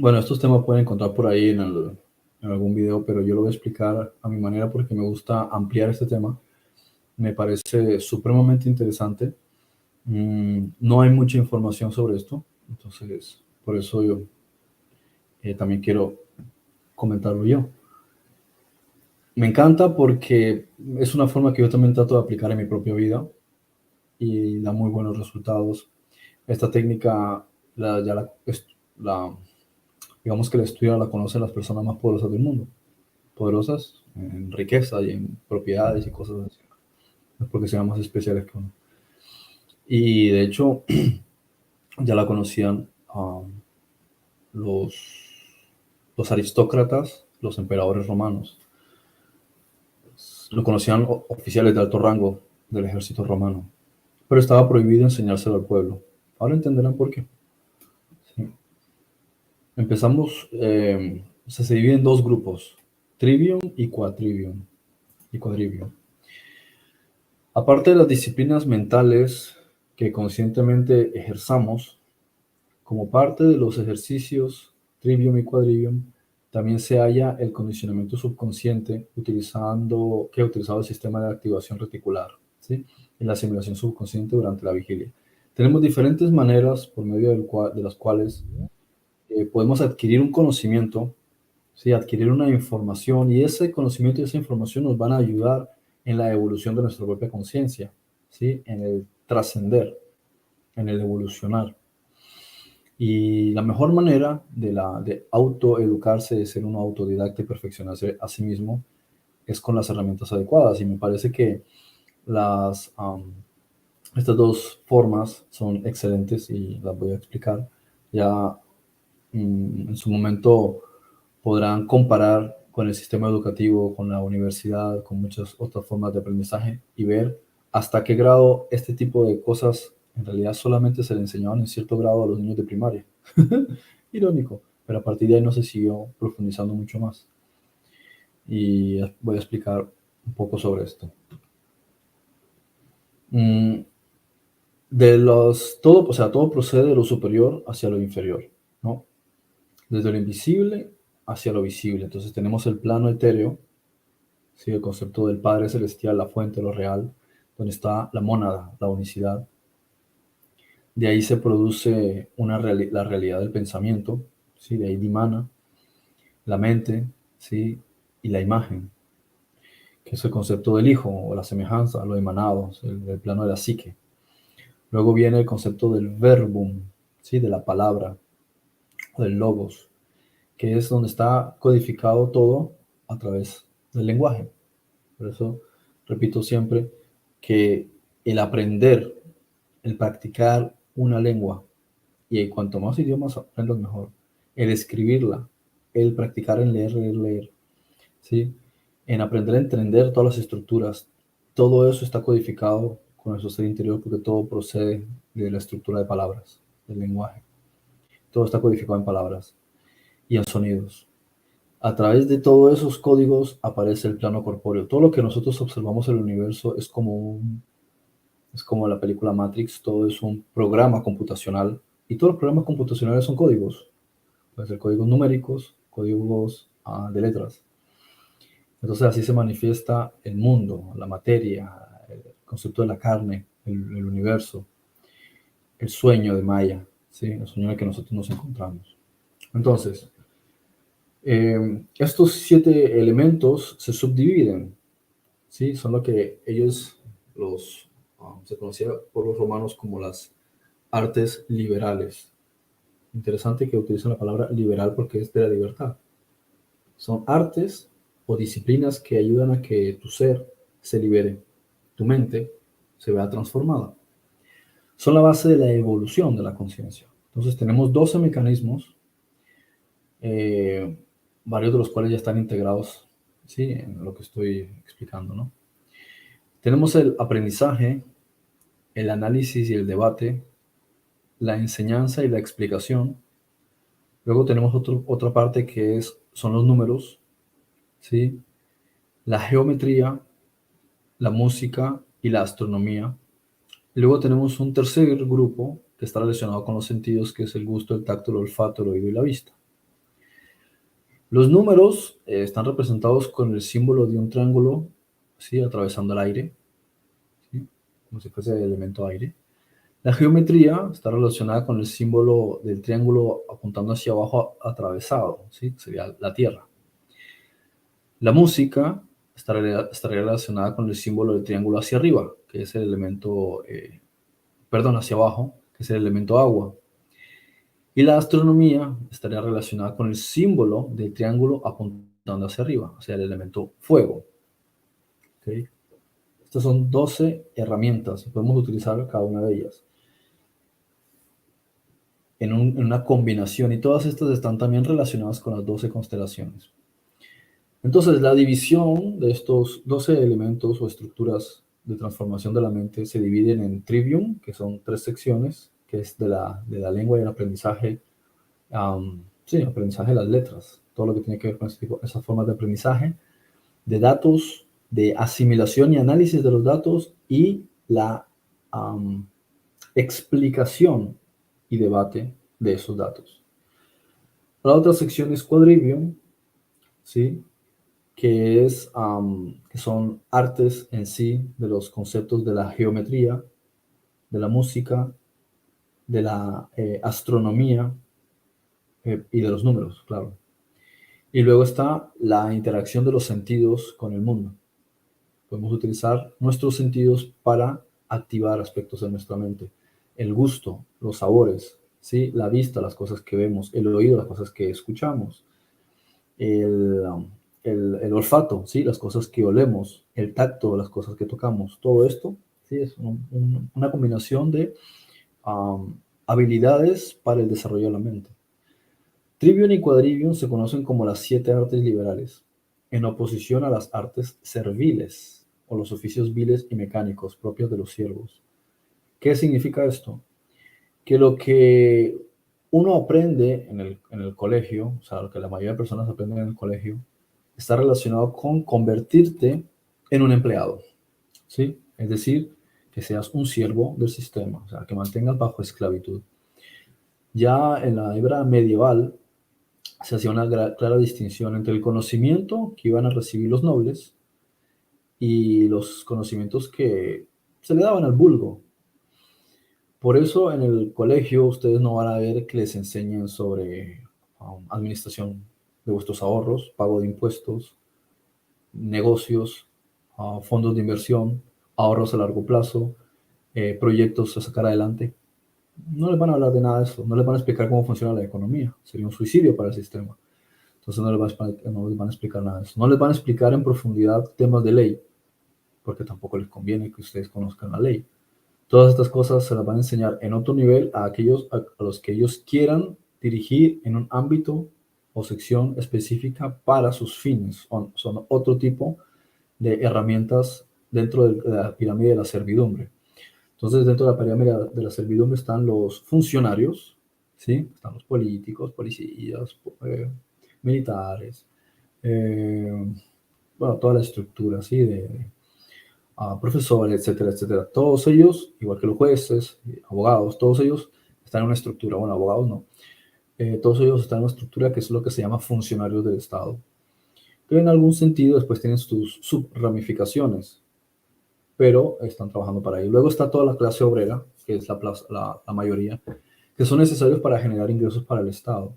Bueno, estos temas pueden encontrar por ahí en algún video, pero yo lo voy a explicar a mi manera porque me gusta ampliar este tema. Me parece supremamente interesante. No hay mucha información sobre esto, entonces por eso yo también quiero comentarlo yo. Me encanta porque es una forma que yo también trato de aplicar en mi propia vida y da muy buenos resultados. Esta técnica, la digamos que la estudia, la conocen las personas más poderosas del mundo, poderosas en riqueza y en propiedades y cosas así, no es porque sean más especiales que uno. Y de hecho, ya la conocían los, los aristócratas, los emperadores romanos. Lo conocían oficiales de alto rango del ejército romano, pero estaba prohibido enseñárselo al pueblo. Ahora entenderán por qué. Sí. Empezamos, se divide en dos grupos, trivium y quadrivium. Y quadrivium. Aparte de las disciplinas mentales que conscientemente ejerzamos, como parte de los ejercicios trivium y quadrivium, también se halla el condicionamiento subconsciente que ha utilizado el sistema de activación reticular, ¿sí? En la simulación subconsciente durante la vigilia. Tenemos diferentes maneras por medio de las cuales podemos adquirir un conocimiento, ¿sí? Adquirir una información, y ese conocimiento y esa información nos van a ayudar en la evolución de nuestra propia conciencia, ¿sí? En el trascender, en el evolucionar. Y la mejor manera de autoeducarse, de ser un autodidacta y perfeccionarse a sí mismo, es con las herramientas adecuadas. Y me parece que las, estas dos formas son excelentes y las voy a explicar. Ya en su momento podrán comparar con el sistema educativo, con la universidad, con muchas otras formas de aprendizaje y ver hasta qué grado este tipo de cosas en realidad solamente se le enseñaban en cierto grado a los niños de primaria. Irónico, pero a partir de ahí no se siguió profundizando mucho más. Y voy a explicar un poco sobre esto. Mm, todo, o sea, todo procede de lo superior hacia lo inferior, ¿no? Desde lo invisible hacia lo visible. Entonces tenemos el plano etéreo, ¿sí? El concepto del Padre Celestial, la fuente, lo real, donde está la mónada, la unicidad. De ahí se produce la realidad del pensamiento, ¿sí? De ahí dimana la mente, ¿sí? Y la imagen, que es el concepto del Hijo o la semejanza, lo emanado, el plano de la psique. Luego viene el concepto del verbum, ¿sí? De la palabra, o del logos, que es donde está codificado todo a través del lenguaje. Por eso repito siempre que el aprender, el practicar una lengua, y cuanto más idiomas aprendas mejor, el escribirla, el practicar en leer, leer, leer, ¿sí? En aprender a entender todas las estructuras, todo eso está codificado con nuestro ser interior porque todo procede de la estructura de palabras, del lenguaje. Todo está codificado en palabras y en sonidos. A través de todos esos códigos aparece el plano corpóreo. Todo lo que nosotros observamos en el universo es como la película Matrix, todo es un programa computacional y todos los programas computacionales son códigos. Pueden ser códigos numéricos, códigos de letras. Entonces así se manifiesta el mundo, la materia, el concepto de la carne, el universo, el sueño de Maya, ¿sí? El sueño en el que nosotros nos encontramos. Entonces, estos 7 elementos se subdividen, ¿sí? Son lo que se conocía por los romanos como las artes liberales. Interesante que utilicen la palabra liberal porque es de la libertad. Son artes o disciplinas que ayudan a que tu ser se libere, tu mente se vea transformada. Son la base de la evolución de la conciencia. Entonces tenemos 12 mecanismos, eh, varios de los cuales ya están integrados, ¿sí? En lo que estoy explicando, ¿no? Tenemos el aprendizaje, el análisis y el debate, la enseñanza y la explicación. Luego tenemos otra parte que son los números, ¿sí? La geometría, la música y la astronomía. Y luego tenemos un tercer grupo que está relacionado con los sentidos, que es el gusto, el tacto, el olfato, el oído y la vista. Los números están representados con el símbolo de un triángulo, ¿sí? Atravesando el aire, ¿sí? Como si fuese el elemento aire. La geometría está relacionada con el símbolo del triángulo apuntando hacia abajo atravesado, ¿sí? Sería la Tierra. La música está relacionada con el símbolo del triángulo hacia arriba, que es el elemento, perdón, hacia abajo, que es el elemento agua. Y la astronomía estaría relacionada con el símbolo del triángulo apuntando hacia arriba, o sea, el elemento fuego. ¿Okay? Estas son 12 herramientas y podemos utilizar cada una de ellas en una combinación, y todas estas están también relacionadas con las 12 constelaciones. Entonces, la división de estos 12 elementos o estructuras de transformación de la mente se dividen en trivium, que son 3 secciones, que es de la lengua y el aprendizaje, sí, aprendizaje de las letras, todo lo que tiene que ver con esas formas de aprendizaje, de datos, de asimilación y análisis de los datos, y la explicación y debate de esos datos. La otra sección es quadrivium, ¿sí? Que son artes en sí de los conceptos de la geometría, de la música, de la astronomía y de los números, claro. Y luego está la interacción de los sentidos con el mundo. Podemos utilizar nuestros sentidos para activar aspectos de nuestra mente. El gusto, los sabores, ¿sí? La vista, las cosas que vemos, el oído, las cosas que escuchamos, el, el olfato, ¿sí? Las cosas que olemos, el tacto, las cosas que tocamos. Todo esto, ¿sí? Es una combinación de habilidades para el desarrollo de la mente. Trivium y quadrivium se conocen como las 7 artes liberales, en oposición a las artes serviles o los oficios viles y mecánicos propios de los siervos. ¿Qué significa esto? Que lo que uno aprende en el colegio, o sea, lo que la mayoría de personas aprenden en el colegio, está relacionado con convertirte en un empleado, ¿sí? Es decir, que seas un siervo del sistema, o sea, que mantengas bajo esclavitud. Ya en la era medieval se hacía una clara distinción entre el conocimiento que iban a recibir los nobles y los conocimientos que se le daban al vulgo. Por eso en el colegio ustedes no van a ver que les enseñen sobre administración de vuestros ahorros, pago de impuestos, negocios, fondos de inversión, ahorros a largo plazo, proyectos a sacar adelante. No les van a hablar de nada de eso, no les van a explicar cómo funciona la economía, sería un suicidio para el sistema. Entonces no les van a explicar nada de eso. No les van a explicar en profundidad temas de ley, porque tampoco les conviene que ustedes conozcan la ley. Todas estas cosas se las van a enseñar en otro nivel a aquellos a los que ellos quieran dirigir en un ámbito o sección específica para sus fines. Son otro tipo de herramientas dentro de la pirámide de la servidumbre. Entonces, dentro de la pirámide de la servidumbre están los funcionarios, ¿sí? Están los políticos, policías, militares, eh, bueno, toda la estructura, ¿sí? De profesores, etcétera, etcétera. Todos ellos, igual que los jueces, abogados, todos ellos están en una estructura. Bueno, abogados no. Todos ellos están en una estructura que es lo que se llama funcionarios del Estado, que en algún sentido después tienen sus subramificaciones, pero están trabajando para ello. Luego está toda la clase obrera, que es la mayoría, que son necesarios para generar ingresos para el Estado.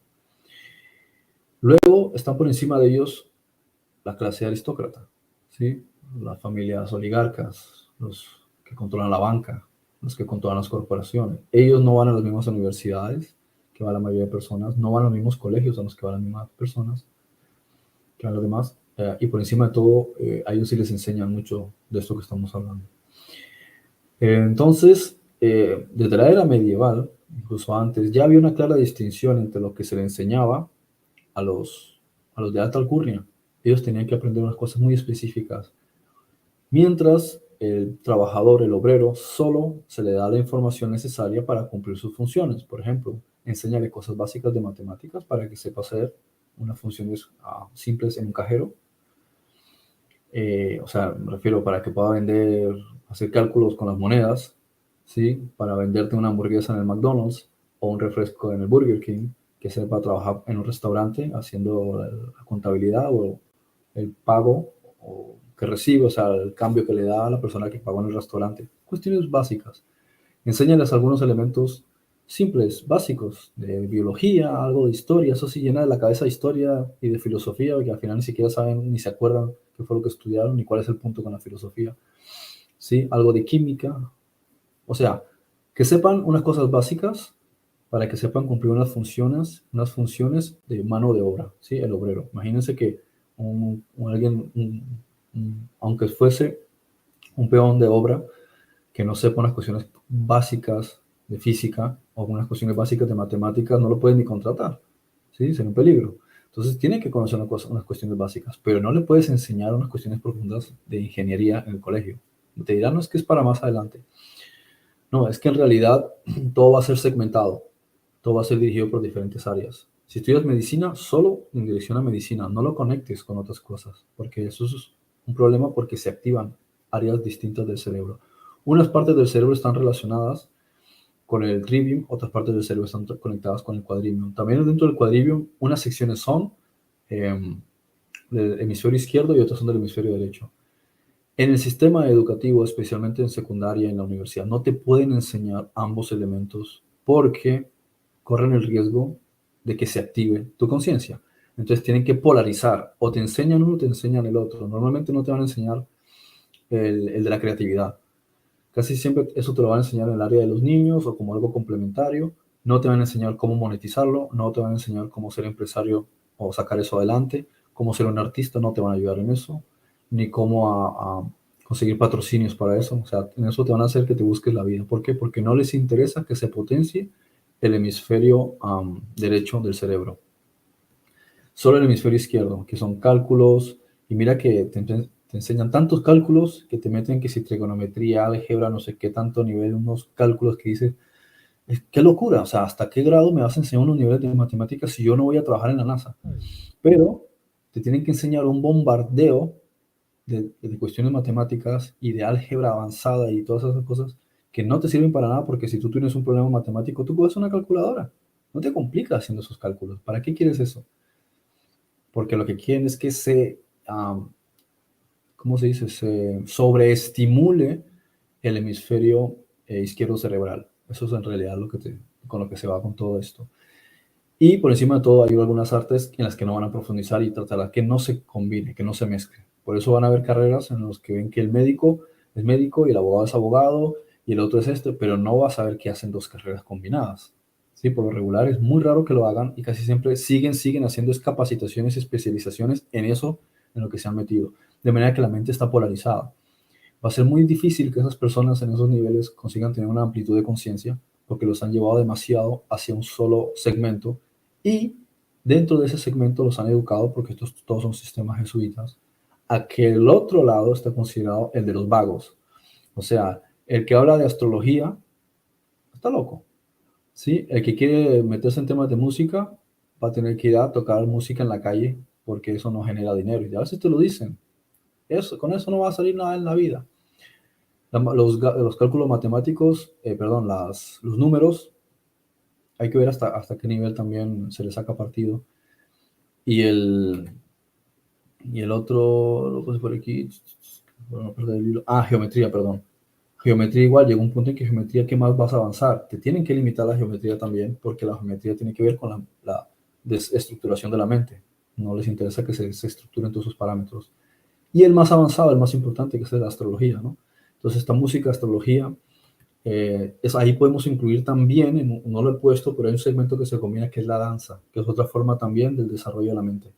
Luego están por encima de ellos la clase aristócrata, ¿sí? Las familias oligarcas, los que controlan la banca, los que controlan las corporaciones. Ellos no van a las mismas universidades que va la mayoría de personas, no van a los mismos colegios a los que van las mismas personas que van los demás, y por encima de todo, a ellos sí les enseñan mucho de esto que estamos hablando. Entonces, desde la era medieval, incluso antes, ya había una clara distinción entre lo que se le enseñaba a los de alta alcurnia. Ellos tenían que aprender unas cosas muy específicas, mientras el trabajador, el obrero, solo se le da la información necesaria para cumplir sus funciones. Por ejemplo, enséñale cosas básicas de matemáticas para que sepa hacer unas funciones simples en un cajero. O sea, me refiero para que pueda vender, hacer cálculos con las monedas, ¿sí? Para venderte una hamburguesa en el McDonald's o un refresco en el Burger King. que sepa trabajar en un restaurante haciendo la contabilidad o el pago o que recibe, o sea, el cambio que le da a la persona que pagó en el restaurante. Cuestiones básicas. Enséñales algunos elementos simples, básicos, de biología, algo de historia. Eso sí llena de la cabeza de historia y de filosofía, que al final ni siquiera saben ni se acuerdan qué fue lo que estudiaron ni cuál es el punto con la filosofía. ¿Sí? Algo de química. O sea, que sepan unas cosas básicas para que sepan cumplir unas funciones de mano de obra, ¿sí? El obrero. Imagínense que alguien, aunque fuese un peón de obra, que no sepa unas cuestiones básicas de física o unas cuestiones básicas de matemáticas, no lo pueden ni contratar, ¿sí? Sería un peligro. Entonces tiene que conocer unas cuestiones básicas, pero no le puedes enseñar unas cuestiones profundas de ingeniería en el colegio. Te dirán, no, es que es para más adelante. No, es que en realidad todo va a ser segmentado, todo va a ser dirigido por diferentes áreas. Si estudias medicina, solo en dirección a medicina, no lo conectes con otras cosas, porque eso es un problema porque se activan áreas distintas del cerebro. Unas partes del cerebro están relacionadas con el trivium, otras partes del cerebro están conectadas con el quadrivium. También dentro del quadrivium, unas secciones son eh, del hemisferio izquierdo y otras son del hemisferio derecho. En el sistema educativo, especialmente en secundaria y en la universidad, no te pueden enseñar ambos elementos porque corren el riesgo de que se active tu conciencia. Entonces tienen que polarizar, o te enseñan uno o te enseñan el otro. Normalmente no te van a enseñar el de la creatividad. Casi siempre eso te lo van a enseñar en el área de los niños o como algo complementario. No te van a enseñar cómo monetizarlo, no te van a enseñar cómo ser empresario o sacar eso adelante, cómo ser un artista, no te van a ayudar en eso, ni cómo a conseguir patrocinios para eso. O sea, en eso te van a hacer que te busques la vida. ¿Por qué? Porque no les interesa que se potencie el hemisferio derecho del cerebro. Solo el hemisferio izquierdo, que son cálculos, y mira que te enseñan tantos cálculos que te meten que si trigonometría, álgebra, no sé qué tanto nivel, unos cálculos que dices, qué locura, o sea, ¿hasta qué grado me vas a enseñar unos niveles de matemáticas si yo no voy a trabajar en la NASA? Pero te tienen que enseñar un bombardeo de cuestiones matemáticas y de álgebra avanzada y todas esas cosas que no te sirven para nada porque si tú tienes un problema matemático, tú puedes una calculadora. No te complicas haciendo esos cálculos. ¿Para qué quieres eso? Porque lo que quieren es que ¿cómo se dice? Se sobreestimule el hemisferio izquierdo cerebral. Eso es en realidad con lo que se va con todo esto. Y por encima de todo hay algunas artes en las que no van a profundizar y tratará que no se combine, que no se mezcle. Por eso van a haber carreras en las que ven que el médico es médico y el abogado es abogado y el otro es este, pero no vas a ver que hacen dos carreras combinadas. ¿Sí? Por lo regular es muy raro que lo hagan y casi siempre siguen haciendo capacitaciones y especializaciones en eso, en lo que se han metido. De manera que la mente está polarizada. Va a ser muy difícil que esas personas en esos niveles consigan tener una amplitud de conciencia porque los han llevado demasiado hacia un solo segmento y dentro de ese segmento los han educado, porque estos todos son sistemas jesuitas, a que el otro lado está considerado el de los vagos. O sea, el que habla de astrología está loco. ¿Sí? El que quiere meterse en temas de música va a tener que ir a tocar música en la calle porque eso no genera dinero. Y a veces te lo dicen. Con eso no va a salir nada en la vida. Los cálculos matemáticos, perdón, los números, hay que ver hasta qué nivel también se le saca partido. Y el otro, lo puse por aquí, bueno, perder el hilo. Geometría, perdón. Geometría igual, llega un punto en que geometría, ¿qué más vas a avanzar? Te tienen que limitar la geometría también, porque la geometría tiene que ver con la desestructuración de la mente. No les interesa que se estructuren todos sus parámetros. Y el más avanzado, el más importante, que es la astrología, ¿no? Entonces, esta música, astrología, ahí podemos incluir también, no lo he puesto, pero hay un segmento que se combina, que es la danza, que es otra forma también del desarrollo de la mente.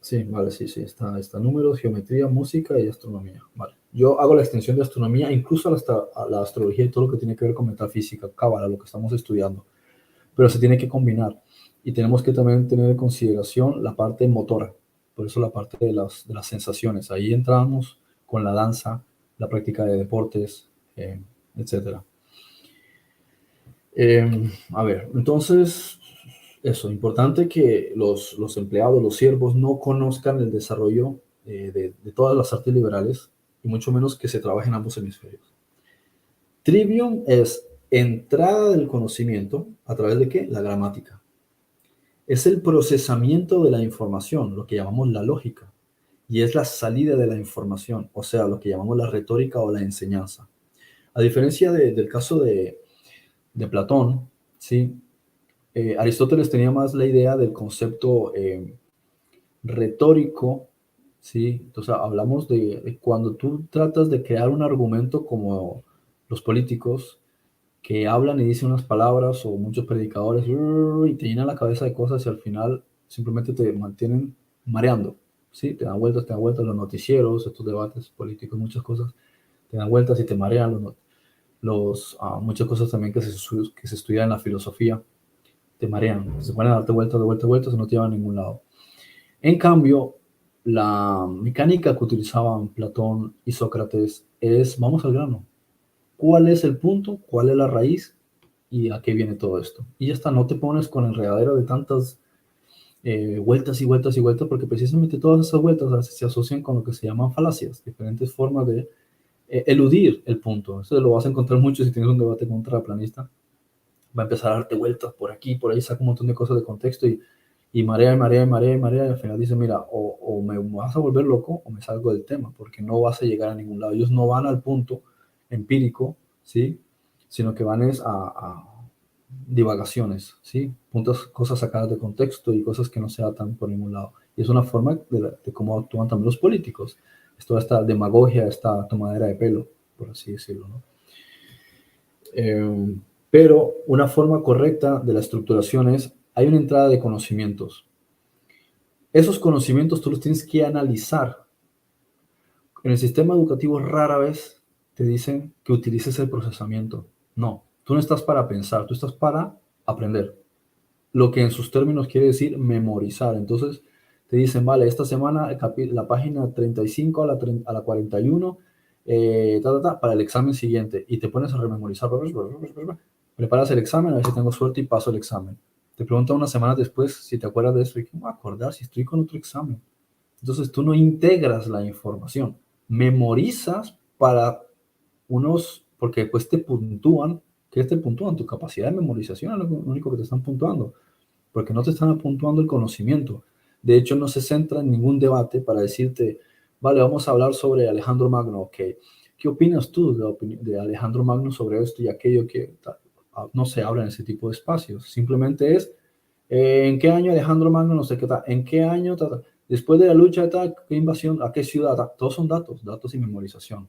Sí, vale, sí, está números, geometría, música y astronomía. Vale. Yo hago la extensión de astronomía, incluso hasta a la astrología y todo lo que tiene que ver con metafísica, cábala, lo que estamos estudiando. Pero se tiene que combinar y tenemos que también tener en consideración la parte motora, por eso la parte de las sensaciones. Ahí entramos con la danza, la práctica de deportes, etcétera. A ver, entonces, eso, importante que los empleados, los siervos, no conozcan el desarrollo de todas las artes liberales y mucho menos que se trabaje en ambos hemisferios. Trivium es entrada del conocimiento, ¿a través de qué? La gramática. Es el procesamiento de la información, lo que llamamos la lógica, y es la salida de la información, o sea, lo que llamamos la retórica o la enseñanza. A diferencia del caso de Platón, ¿sí? Aristóteles tenía más la idea del concepto retórico, ¿sí? Entonces hablamos de cuando tú tratas de crear un argumento como los políticos que hablan y dicen unas palabras o muchos predicadores y te llenan la cabeza de cosas y al final simplemente te mantienen mareando, ¿sí? Te dan vueltas los noticieros, estos debates políticos, muchas cosas, te dan vueltas y te marean muchas cosas también que se estudian en la filosofía, te marean, se ponen a darte vueltas, de vueltas, de vueltas y no te llevan a ningún lado. En cambio, la mecánica que utilizaban Platón y Sócrates es, vamos al grano, ¿cuál es el punto? ¿Cuál es la raíz? ¿Y a qué viene todo esto? Y ya está, no te pones con el enredadero de tantas vueltas y vueltas y vueltas, porque precisamente todas esas vueltas se asocian con lo que se llaman falacias, diferentes formas de eludir el punto. Eso lo vas a encontrar mucho si tienes un debate contraplanista. Va a empezar a darte vueltas por aquí, por ahí, saca un montón de cosas de contexto y marea, y marea, y marea, y marea, y al final dice, mira, o me vas a volver loco o me salgo del tema, porque no vas a llegar a ningún lado. Ellos no van al punto empírico, ¿sí? Sino que van a divagaciones, ¿sí? Puntos, cosas sacadas de contexto y cosas que no se atan por ningún lado. Y es una forma de cómo actúan también los políticos. Es toda esta demagogia, esta tomadera de pelo, por así decirlo, ¿no? Pero una forma correcta de la estructuración es, hay una entrada de conocimientos. Esos conocimientos tú los tienes que analizar. En el sistema educativo rara vez te dicen que utilices el procesamiento. No, tú no estás para pensar, tú estás para aprender. Lo que en sus términos quiere decir memorizar. Entonces te dicen, vale, esta semana la página 35 a la 41, para el examen siguiente. Y te pones a rememorizar. Preparas el examen, a ver si tengo suerte y paso el examen. Te preguntan unas semanas después si te acuerdas de eso y ¿cómo acordar si estoy con otro examen? Entonces tú no integras la información, memorizas para porque después te puntúan. ¿Qué te puntúan? Tu capacidad de memorización es lo único que te están puntuando, porque no te están puntuando el conocimiento. De hecho, no se centra en ningún debate para decirte, vale, vamos a hablar sobre Alejandro Magno, ok, ¿qué opinas tú de Alejandro Magno sobre esto y aquello que no se habla en ese tipo de espacios? Simplemente es, ¿en qué año Alejandro Magno no sé qué tal? ¿En qué año después de la lucha tal, qué invasión, a qué ciudad? Todos son datos, datos y memorización.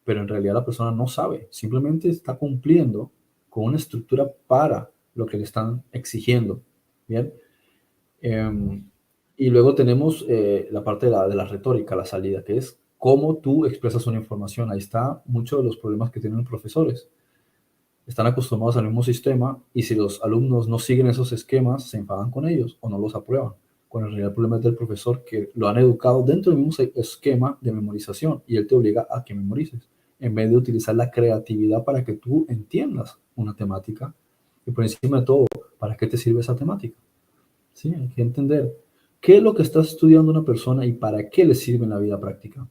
Pero en realidad la persona no sabe, simplemente está cumpliendo con una estructura para lo que le están exigiendo. Bien. Y luego tenemos la parte de la retórica, la salida, que es cómo tú expresas una información. Ahí está muchos de los problemas que tienen los profesores. Están acostumbrados al mismo sistema y si los alumnos no siguen esos esquemas, se enfadan con ellos o no los aprueban. Cuando en realidad el problema es del profesor que lo han educado dentro del mismo esquema de memorización y él te obliga a que memorices, en vez de utilizar la creatividad para que tú entiendas una temática y por encima de todo, ¿para qué te sirve esa temática? ¿Sí? Hay que entender qué es lo que está estudiando una persona y para qué le sirve en la vida práctica.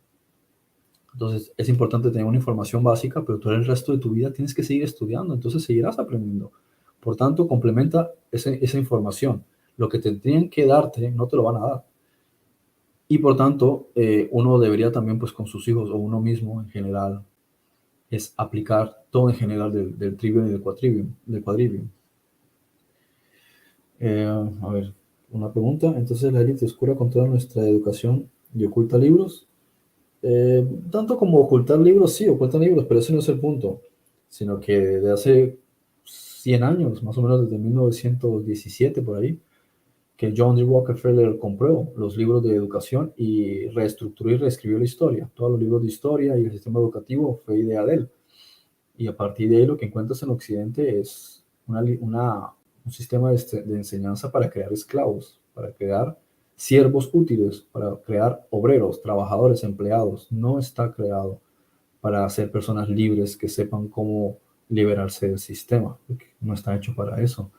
Entonces, es importante tener una información básica, pero tú el resto de tu vida tienes que seguir estudiando, entonces seguirás aprendiendo. Por tanto, complementa esa información. Lo que tendrían que darte, no te lo van a dar. Y por tanto, uno debería también, pues con sus hijos o uno mismo en general, es aplicar todo en general del trivium y del quadrivium. A ver, una pregunta. Entonces, la élite oscura controla nuestra educación y oculta libros. Tanto como ocultar libros, sí, ocultan libros, pero ese no es el punto, sino que de hace 100 años, más o menos desde 1917 por ahí, que John D. Rockefeller compró los libros de educación y reestructuró y reescribió la historia. Todos los libros de historia y el sistema educativo fue idea de él. Y a partir de ahí lo que encuentras en Occidente es un sistema de enseñanza para crear esclavos, para crear siervos útiles, para crear obreros, trabajadores, empleados. No está creado para ser personas libres que sepan cómo liberarse del sistema, porque no está hecho para eso,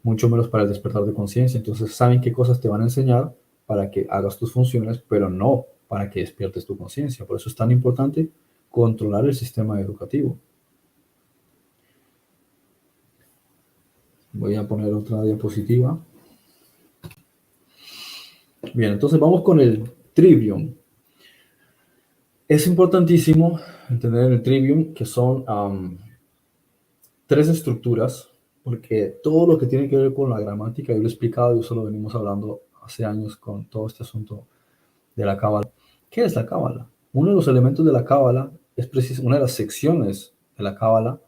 mucho menos para el despertar de conciencia. Entonces saben qué cosas te van a enseñar para que hagas tus funciones, pero no para que despiertes tu conciencia. Por eso es tan importante controlar el sistema educativo. Voy a poner otra diapositiva. Bien, entonces vamos con el Trivium. Es importantísimo entender el Trivium, que son tres estructuras, porque todo lo que tiene que ver con la gramática, yo lo he explicado, y eso lo venimos hablando hace años con todo este asunto de la cábala. ¿Qué es la cábala? Uno de los elementos de la cábala una de las secciones de la cábala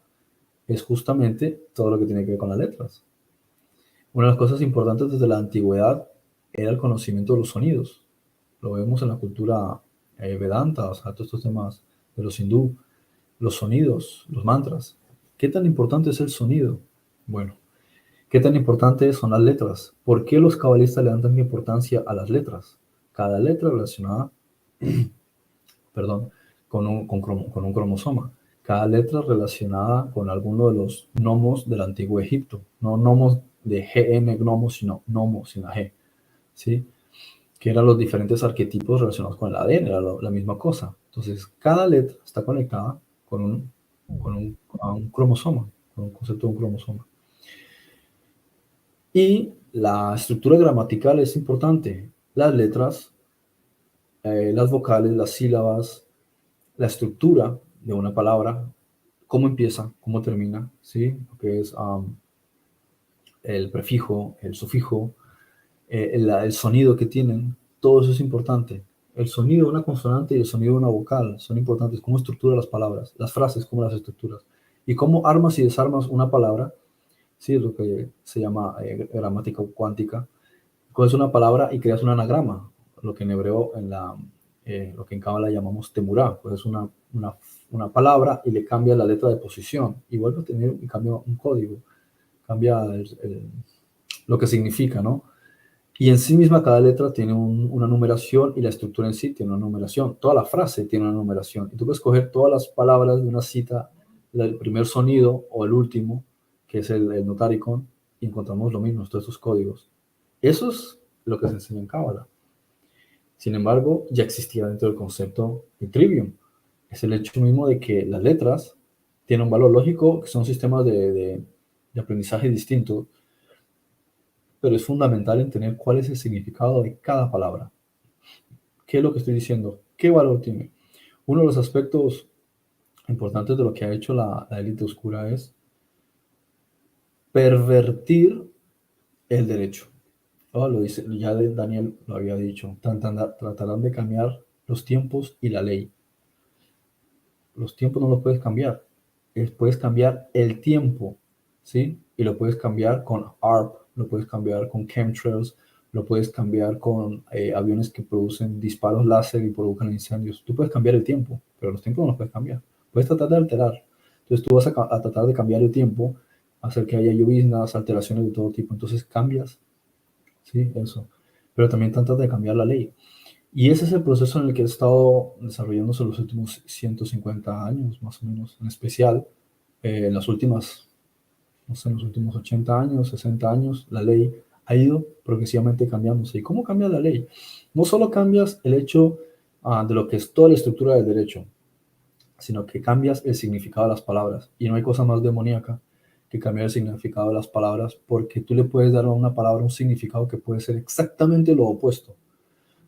es justamente todo lo que tiene que ver con las letras. Una de las cosas importantes desde la antigüedad era el conocimiento de los sonidos. Lo vemos en la cultura Vedanta, o sea, todos estos temas de los hindú, los sonidos, los mantras. ¿Qué tan importante es el sonido? Bueno, ¿qué tan importante son las letras? ¿Por qué los cabalistas le dan tanta importancia a las letras? Cada letra relacionada, perdón, con un cromosoma. Cada letra relacionada con alguno de los gnomos del antiguo Egipto. No gnomos de GN gnomos, sino gnomos sin la G. ¿Sí? Que eran los diferentes arquetipos relacionados con el ADN, era la misma cosa. Entonces, cada letra está conectada a un cromosoma, con un concepto de un cromosoma. Y la estructura gramatical es importante. Las letras, las vocales, las sílabas, la estructura de una palabra, cómo empieza, cómo termina, ¿sí? Lo que es el prefijo, el sufijo, el sonido que tienen, todo eso es importante. El sonido de una consonante y el sonido de una vocal son importantes. Cómo estructura las palabras, las frases, cómo las estructuras. Y cómo armas y desarmas una palabra, sí, es lo que se llama gramática cuántica. Coges una palabra y creas un anagrama, lo que en hebreo, lo que en Cábala llamamos temurá. Coges una palabra y le cambias la letra de posición y vuelve a tener y cambia un código, cambia lo que significa, ¿no? Y en sí misma cada letra tiene una numeración y la estructura en sí tiene una numeración. Toda la frase tiene una numeración. Y tú puedes coger todas las palabras de una cita, el primer sonido o el último, que es el notaricon, y encontramos lo mismo, todos estos códigos. Eso es lo que se enseña en Cábala. Sin embargo, ya existía dentro del concepto de Trivium. Es el hecho mismo de que las letras tienen un valor lógico, que son sistemas de aprendizaje distintos, pero es fundamental entender cuál es el significado de cada palabra. ¿Qué es lo que estoy diciendo? ¿Qué valor tiene? Uno de los aspectos importantes de lo que ha hecho la élite oscura es pervertir el derecho. Oh, lo dice, ya Daniel lo había dicho. Tratarán de cambiar los tiempos y la ley. Los tiempos no los puedes cambiar. Puedes cambiar el tiempo, ¿sí? Y lo puedes cambiar con ARP, lo puedes cambiar con chemtrails, lo puedes cambiar con aviones que producen disparos láser y provocan incendios. Tú puedes cambiar el tiempo, pero los tiempos no los puedes cambiar. Puedes tratar de alterar. Entonces tú vas a tratar de cambiar el tiempo, hacer que haya lloviznas, alteraciones de todo tipo. Entonces cambias, ¿sí? Eso. Pero también tratas de cambiar la ley. Y ese es el proceso en el que he estado desarrollándose los últimos 150 años, más o menos, en especial en las últimas, no sé, en los últimos 80 años, 60 años, la ley ha ido progresivamente cambiándose. ¿Y cómo cambia la ley? No solo cambias el hecho de lo que es toda la estructura del derecho, sino que cambias el significado de las palabras. Y no hay cosa más demoníaca que cambiar el significado de las palabras, porque tú le puedes dar a una palabra un significado que puede ser exactamente lo opuesto.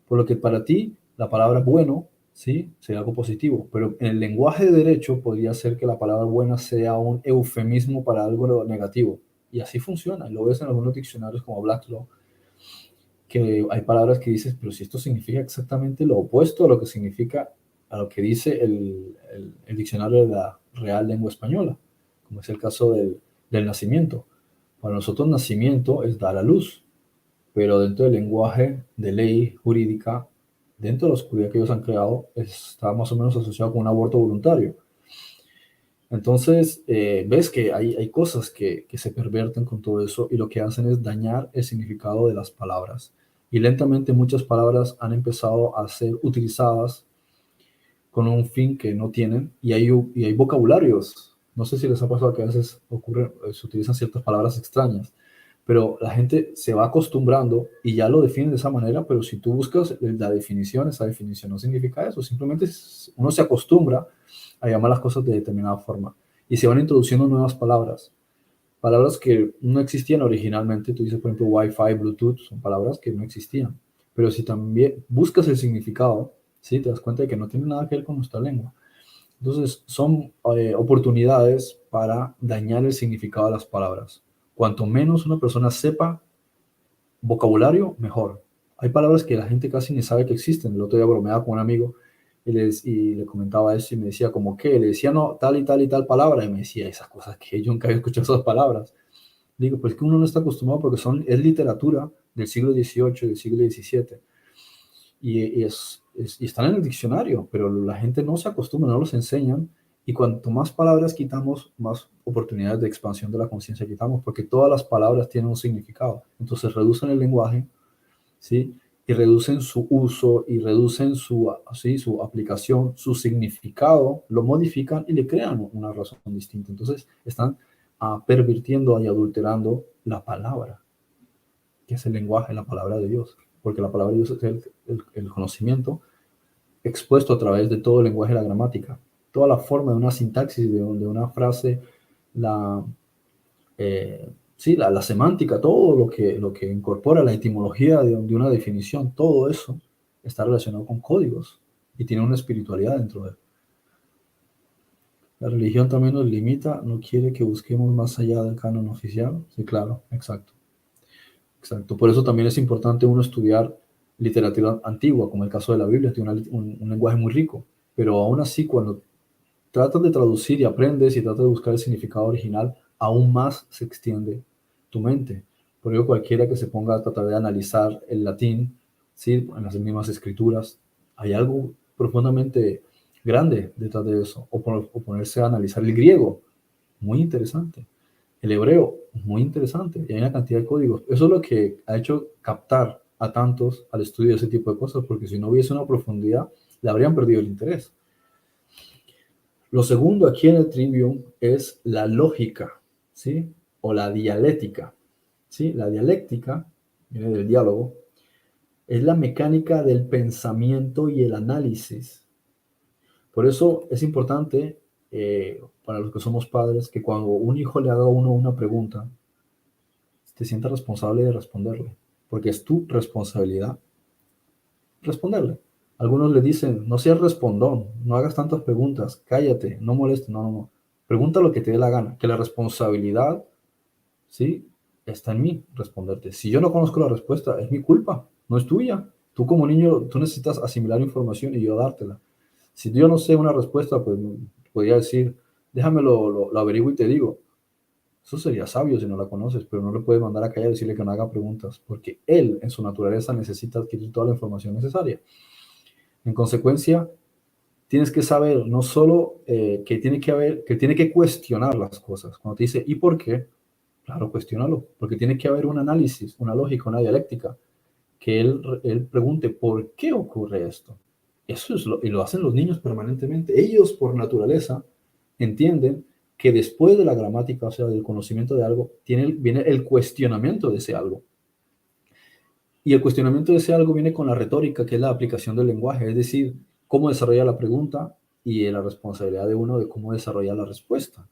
Por lo que para ti la palabra bueno, ¿sí? Sería algo positivo, pero en el lenguaje de derecho podría ser que la palabra buena sea un eufemismo para algo negativo. Y así funciona. Lo ves en algunos diccionarios como Black's Law, que hay palabras que dices, pero si esto significa exactamente lo opuesto a lo que significa, a lo que dice el diccionario de la Real Lengua Española, como es el caso del nacimiento. Para nosotros nacimiento es dar a luz, pero dentro del lenguaje de ley jurídica, dentro de la oscuridad que ellos han creado, está más o menos asociado con un aborto voluntario. Entonces, ves que hay cosas que se perverten con todo eso y lo que hacen es dañar el significado de las palabras. Y lentamente muchas palabras han empezado a ser utilizadas con un fin que no tienen y hay vocabularios. No sé si les ha pasado que a veces se utilizan ciertas palabras extrañas, pero la gente se va acostumbrando y ya lo define de esa manera, pero si tú buscas la definición, esa definición no significa eso, simplemente uno se acostumbra a llamar las cosas de determinada forma y se van introduciendo nuevas palabras. Palabras que no existían originalmente. Tú dices, por ejemplo, Wi-Fi, Bluetooth, son palabras que no existían. Pero si también buscas el significado, ¿sí? Te das cuenta de que no tiene nada que ver con nuestra lengua. Entonces, son oportunidades para dañar el significado de las palabras. Cuanto menos una persona sepa vocabulario, mejor. Hay palabras que la gente casi ni sabe que existen. El otro día bromeaba con un amigo y le comentaba eso y me decía como que, le decía no, tal y tal y tal palabra, y me decía esas cosas que yo nunca había escuchado esas palabras. Digo, pues que uno no está acostumbrado porque es literatura del siglo XVIII, del siglo XVII, y están en el diccionario, pero la gente no se acostumbra, no los enseñan, y cuanto más palabras quitamos, más oportunidades de expansión de la conciencia quitamos, porque todas las palabras tienen un significado. Entonces reducen el lenguaje, ¿sí? Y reducen su uso y reducen su aplicación, su significado, lo modifican y le crean una razón distinta. Entonces están pervirtiendo y adulterando la palabra, que es el lenguaje, la palabra de Dios, porque la palabra de Dios es el conocimiento expuesto a través de todo el lenguaje de la gramática, toda la forma de una sintaxis, de una frase, la, sí, la semántica, todo lo que incorpora la etimología de una definición, todo eso está relacionado con códigos y tiene una espiritualidad dentro de él. La religión también nos limita, no quiere que busquemos más allá del canon oficial. Sí, claro, exacto. Exacto. Por eso también es importante uno estudiar literatura antigua, como el caso de la Biblia, tiene un lenguaje muy rico. Pero aún así, cuando tratas de traducir y aprendes y tratas de buscar el significado original, aún más se extiende tu mente. Por ello, cualquiera que se ponga a tratar de analizar el latín, ¿sí? En las mismas escrituras, hay algo profundamente grande detrás de eso. O ponerse a analizar el griego, muy interesante. El hebreo, muy interesante. Y hay una cantidad de códigos. Eso es lo que ha hecho captar a tantos al estudio de ese tipo de cosas, porque si no hubiese una profundidad, le habrían perdido el interés. Lo segundo aquí en el Trivium es la lógica, ¿sí? O la dialéctica, ¿sí? La dialéctica, viene del diálogo, es la mecánica del pensamiento y el análisis. Por eso es importante, para los que somos padres, que cuando un hijo le haga a uno una pregunta, te sientas responsable de responderle, porque es tu responsabilidad responderle. Algunos le dicen, no seas respondón, no hagas tantas preguntas, cállate, no molestes, no, no, no. Pregunta lo que te dé la gana, que la responsabilidad, ¿sí? Está en mí responderte. Si yo no conozco la respuesta, es mi culpa, no es tuya. Tú como niño, tú necesitas asimilar información y yo dártela. Si yo no sé una respuesta, pues podría decir, déjame lo averiguo y te digo. Eso sería sabio si no la conoces, pero no le puedes mandar a callar y decirle que no haga preguntas, porque él en su naturaleza necesita adquirir toda la información necesaria. En consecuencia, tienes que saber no solo que tiene que cuestionar las cosas. Cuando te dice, ¿y por qué? Claro, cuestiónalo, porque tiene que haber un análisis, una lógica, una dialéctica, que él pregunte, ¿por qué ocurre esto? Eso es y lo hacen los niños permanentemente. Ellos, por naturaleza, entienden que después de la gramática, o sea, del conocimiento de algo, viene el cuestionamiento de ese algo. Y el cuestionamiento de ese algo viene con la retórica, que es la aplicación del lenguaje, es decir, cómo desarrolla la pregunta y la responsabilidad de uno de cómo desarrolla la respuesta.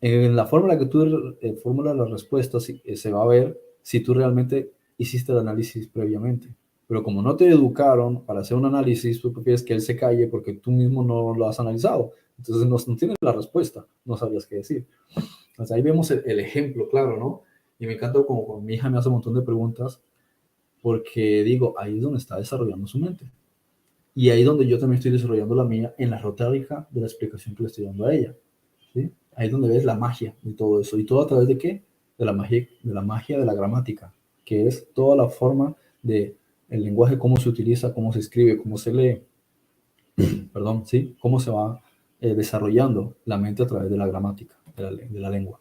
En la forma en la que tú formulas las respuestas, se va a ver si tú realmente hiciste el análisis previamente. Pero como no te educaron para hacer un análisis, tú prefieres que él se calle porque tú mismo no lo has analizado. Entonces no tienes la respuesta, no sabías qué decir. Entonces ahí vemos el ejemplo claro, ¿no? Y me encanta como con mi hija me hace un montón de preguntas porque digo, ahí es donde está desarrollando su mente. Y ahí es donde yo también estoy desarrollando la mía en la retórica de la explicación que le estoy dando a ella. ¿Sí? Ahí es donde ves la magia de todo eso. ¿Y todo a través de qué? De la magia de la gramática, que es toda la forma de el lenguaje, cómo se utiliza, cómo se escribe, cómo se lee, perdón, ¿sí? Cómo se va desarrollando la mente a través de la gramática, de la lengua.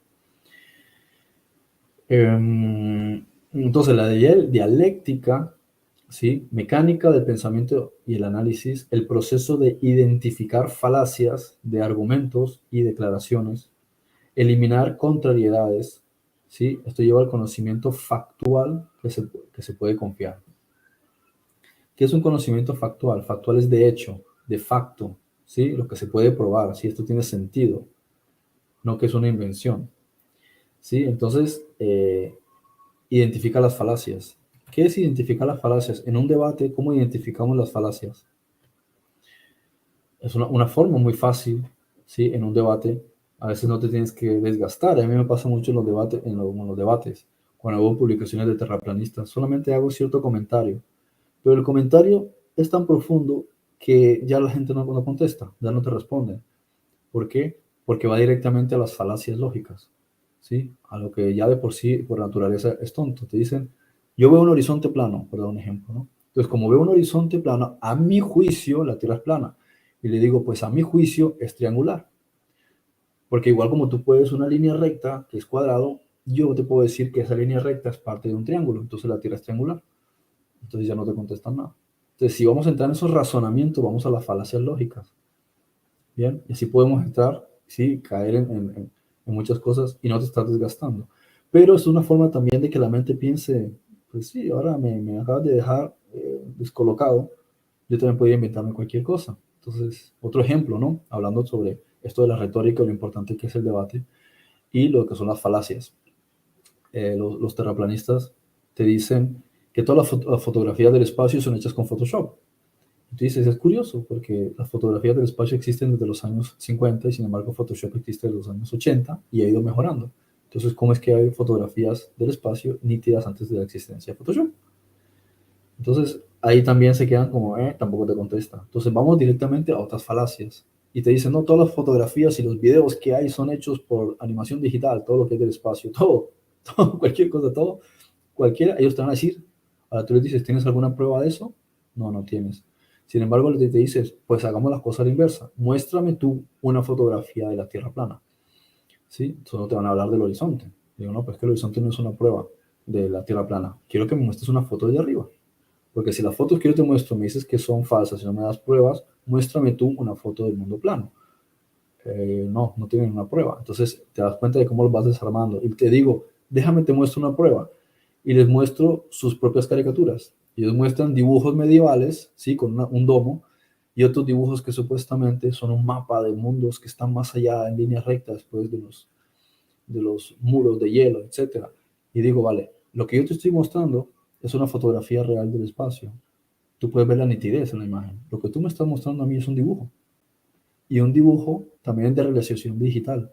Entonces, la dialéctica, ¿sí? Mecánica del pensamiento y el análisis, el proceso de identificar falacias de argumentos y declaraciones, eliminar contrariedades, ¿sí? Esto lleva al conocimiento factual que se puede confiar. ¿Qué es un conocimiento factual? Factual es de hecho, de facto, ¿sí? Lo que se puede probar, si esto tiene sentido, no que es una invención. ¿sí? Entonces, identifica las falacias. ¿Qué es identificar las falacias? En un debate, ¿cómo identificamos las falacias? Es una forma muy fácil, ¿sí? En un debate, a veces no te tienes que desgastar. A mí me pasa mucho en los debates, en los debates, cuando hago publicaciones de terraplanistas, solamente hago cierto comentario, pero el comentario es tan profundo que ya la gente no contesta, ya no te responde. ¿Por qué? Porque va directamente a las falacias lógicas, ¿sí? A lo que ya de por sí, por naturaleza, es tonto. Te dicen, yo veo un horizonte plano, por dar un ejemplo, ¿no? Entonces, como veo un horizonte plano, a mi juicio la Tierra es plana. Y le digo, pues a mi juicio es triangular. Porque igual como tú puedes una línea recta, que es cuadrado, yo te puedo decir que esa línea recta es parte de un triángulo, entonces la Tierra es triangular. Entonces ya no te contestan nada. Entonces, si vamos a entrar en esos razonamientos, vamos a las falacias lógicas. Bien, y así podemos entrar, sí, caer en muchas cosas y no te estás desgastando. Pero es una forma también de que la mente piense, pues sí, ahora me acabas de dejar descolocado, yo también podría inventarme cualquier cosa. Entonces, otro ejemplo, ¿no? Hablando sobre esto de la retórica, lo importante que es el debate y lo que son las falacias. Los terraplanistas te dicen que todas las fotografías del espacio son hechas con Photoshop. Y tú dices, es curioso, porque las fotografías del espacio existen desde los años 50 y sin embargo Photoshop existe desde los años 80 y ha ido mejorando. Entonces, ¿cómo es que hay fotografías del espacio nítidas antes de la existencia de Photoshop? Entonces, ahí también se quedan como, tampoco te contesta. Entonces, vamos directamente a otras falacias. Y te dicen, no, todas las fotografías y los videos que hay son hechos por animación digital, todo lo que es del espacio, todo, todo, cualquier cosa, todo, cualquiera, ellos te van a decir, ahora tú les dices, ¿tienes alguna prueba de eso? No, no tienes. Sin embargo, te dices, pues hagamos las cosas a la inversa. Muéstrame tú una fotografía de la Tierra plana. ¿Sí? Solo te van a hablar del horizonte. Digo, no, pues que el horizonte no es una prueba de la Tierra plana. Quiero que me muestres una foto de arriba. Porque si las fotos que yo te muestro me dices que son falsas y no me das pruebas, muéstrame tú una foto del mundo plano. No, no tienen una prueba. Entonces te das cuenta de cómo lo vas desarmando. Y te digo, déjame te muestro una prueba. Y les muestro sus propias caricaturas. Ellos muestran dibujos medievales, ¿sí? Con un domo, y otros dibujos que supuestamente son un mapa de mundos que están más allá en línea recta después de los muros de hielo, etcétera. Y digo, vale, lo que yo te estoy mostrando es una fotografía real del espacio. Tú puedes ver la nitidez en la imagen. Lo que tú me estás mostrando a mí es un dibujo. Y un dibujo también de realización digital.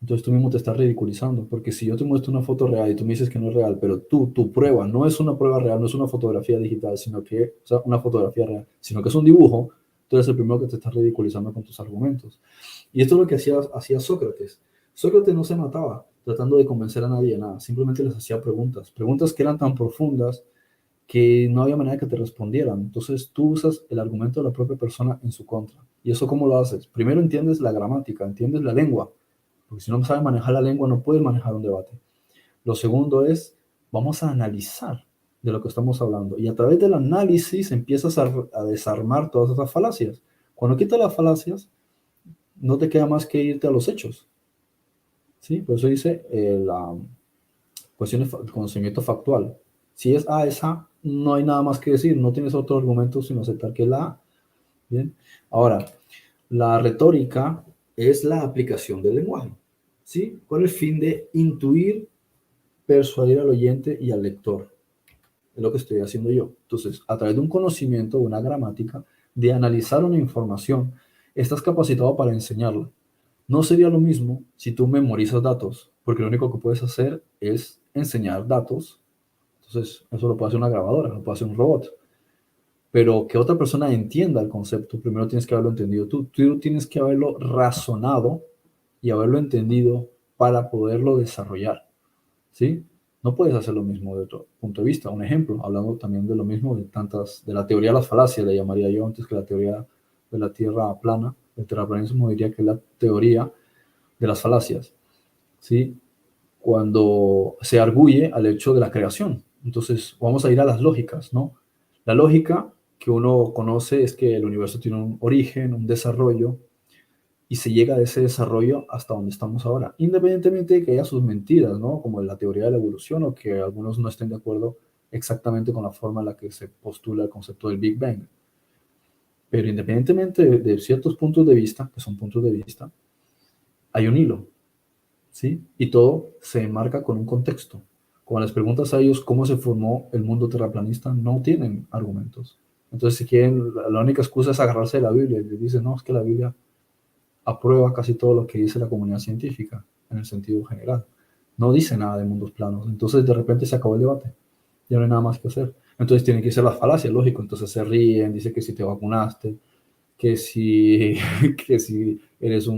Entonces tú mismo te estás ridiculizando, porque si yo te muestro una foto real y tú me dices que no es real, pero tu prueba no es una prueba real, no es una fotografía digital, sino que, o sea, una fotografía real, sino que es un dibujo, tú eres el primero que te estás ridiculizando con tus argumentos. Y esto es lo que hacía Sócrates. Sócrates no se mataba tratando de convencer a nadie de nada, simplemente les hacía preguntas, preguntas que eran tan profundas que no había manera que te respondieran. Entonces tú usas el argumento de la propia persona en su contra. ¿Y eso cómo lo haces? Primero entiendes la gramática, entiendes la lengua, porque si no sabes manejar la lengua no puedes manejar un debate. Lo segundo es, vamos a analizar de lo que estamos hablando y a través del análisis empiezas a desarmar todas esas falacias. Cuando quitas las falacias, no te queda más que irte a los hechos. ¿Sí? Por eso dice la cuestión de conocimiento factual. Si es A, es A, no hay nada más que decir, no tienes otro argumento sino aceptar que es la A. Bien. Ahora, la retórica es la aplicación del lenguaje, ¿sí? Con el fin de intuir, persuadir al oyente y al lector. Es lo que estoy haciendo yo. Entonces, a través de un conocimiento, de una gramática, de analizar una información, estás capacitado para enseñarla. No sería lo mismo si tú memorizas datos, porque lo único que puedes hacer es enseñar datos. Entonces, eso lo puede hacer una grabadora, lo puede hacer un robot. Pero que otra persona entienda el concepto, primero tienes que haberlo entendido tú. Tú tienes que haberlo razonado y haberlo entendido para poderlo desarrollar, ¿sí? No puedes hacer lo mismo de otro punto de vista. Un ejemplo, hablando también de lo mismo, de la teoría de las falacias, le llamaría yo antes que la teoría de la Tierra plana. El terraplanismo diría que es la teoría de las falacias, ¿sí? Cuando se arguye al hecho de la creación. Entonces, vamos a ir a las lógicas, ¿no? La lógica que uno conoce es que el universo tiene un origen, un desarrollo, y se llega de ese desarrollo hasta donde estamos ahora, independientemente de que haya sus mentiras, ¿no? Como la teoría de la evolución o que algunos no estén de acuerdo exactamente con la forma en la que se postula el concepto del Big Bang. Pero independientemente de ciertos puntos de vista, que son puntos de vista, hay un hilo. ¿sí? Y todo se enmarca con un contexto. Cuando les preguntas a ellos cómo se formó el mundo terraplanista, no tienen argumentos. Entonces, si quieren, la única excusa es agarrarse de la Biblia y les dicen, no, es que la Biblia aprueba casi todo lo que dice la comunidad científica en el sentido general. No dice nada de mundos planos. Entonces, de repente se acabó el debate. Ya no hay nada más que hacer. Entonces, tienen que ser las falacias, lógico. Entonces, se ríen, dice que si te vacunaste, que si, que si eres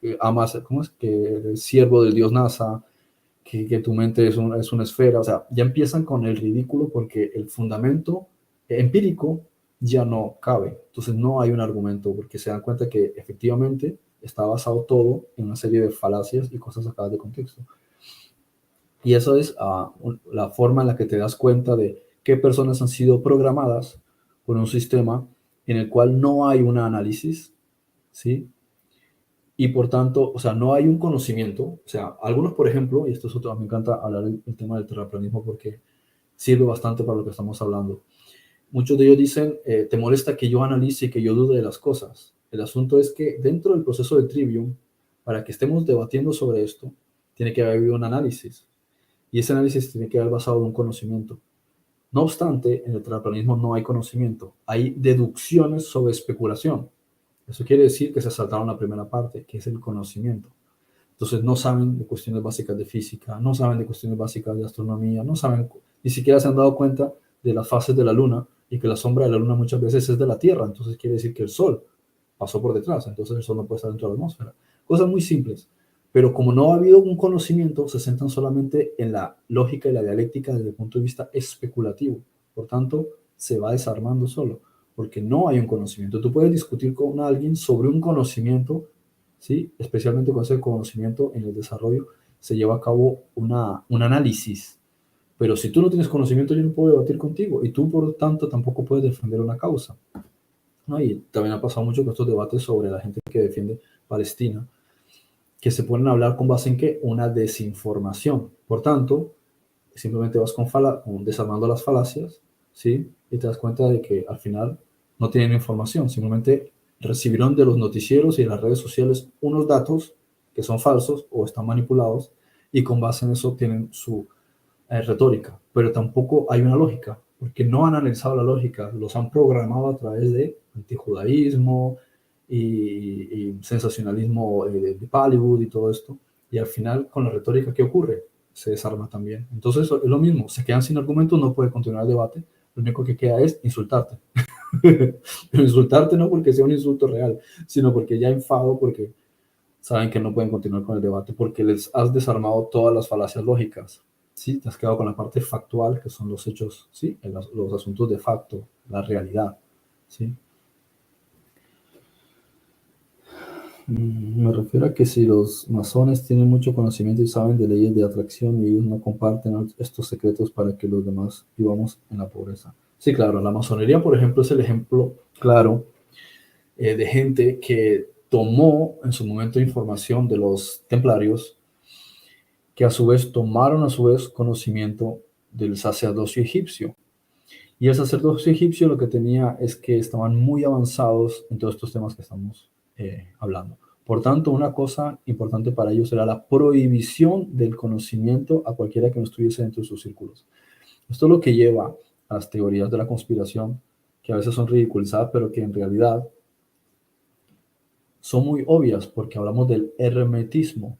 que amas, ¿cómo es? Que eres siervo del dios NASA, que tu mente es una esfera. O sea, ya empiezan con el ridículo porque el fundamento empírico ya no cabe. Entonces no hay un argumento porque se dan cuenta que efectivamente está basado todo en una serie de falacias y cosas sacadas de contexto. Y eso es la forma en la que te das cuenta de qué personas han sido programadas por un sistema en el cual no hay un análisis, ¿sí? Y por tanto, o sea, no hay un conocimiento. O sea, algunos, por ejemplo, y esto es otro, me encanta hablar el tema del terraplanismo porque sirve bastante para lo que estamos hablando. Muchos de ellos dicen, te molesta que yo analice y que yo dude de las cosas. El asunto es que dentro del proceso de Trivium, para que estemos debatiendo sobre esto, tiene que haber habido un análisis. Y ese análisis tiene que haber basado en un conocimiento. No obstante, en el terraplanismo no hay conocimiento. Hay deducciones sobre especulación. Eso quiere decir que se saltaron la primera parte, que es el conocimiento. Entonces no saben de cuestiones básicas de física, no saben de cuestiones básicas de astronomía, no saben, ni siquiera se han dado cuenta de las fases de la luna y que la sombra de la luna muchas veces es de la Tierra. Entonces quiere decir que el Sol pasó por detrás, entonces el Sol no puede estar dentro de la atmósfera. Cosas muy simples. Pero como no ha habido un conocimiento, se centran solamente en la lógica y la dialéctica desde el punto de vista especulativo. Por tanto, se va desarmando solo, porque no hay un conocimiento. Tú puedes discutir con alguien sobre un conocimiento, ¿sí? Especialmente con ese conocimiento en el desarrollo, se lleva a cabo un análisis. Pero si tú no tienes conocimiento, yo no puedo debatir contigo y tú, por tanto, tampoco puedes defender una causa, ¿no? Y también ha pasado mucho con estos debates sobre la gente que defiende Palestina, que se ponen a hablar con base en qué? Una desinformación. Por tanto, simplemente vas desarmando las falacias, ¿sí? Y te das cuenta de que al final no tienen información, simplemente recibieron de los noticieros y de las redes sociales unos datos que son falsos o están manipulados y con base en eso tienen su retórica, pero tampoco hay una lógica, porque no han analizado la lógica, los han programado a través de antijudaísmo y sensacionalismo de Bollywood y todo esto, y al final con la retórica, ¿qué ocurre? Se desarma también. Entonces es lo mismo, se quedan sin argumentos, no puede continuar el debate, lo único que queda es insultarte. Pero insultarte no porque sea un insulto real, sino porque ya enfado, porque saben que no pueden continuar con el debate, porque les has desarmado todas las falacias lógicas. ¿Sí? Te has quedado con la parte factual, que son los hechos, ¿sí? Los asuntos de facto, la realidad. ¿Sí? Me refiero a que si los masones tienen mucho conocimiento y saben de leyes de atracción y ellos no comparten estos secretos para que los demás vivamos en la pobreza. Sí, claro, la masonería, por ejemplo, es el ejemplo claro de gente que tomó en su momento información de los templarios, que a su vez tomaron a su vez conocimiento del sacerdocio egipcio. Y el sacerdocio egipcio lo que tenía es que estaban muy avanzados en todos estos temas que estamos hablando. Por tanto, una cosa importante para ellos era la prohibición del conocimiento a cualquiera que no estuviese dentro de sus círculos. Esto es lo que lleva a las teorías de la conspiración, que a veces son ridiculizadas, pero que en realidad son muy obvias porque hablamos del hermetismo.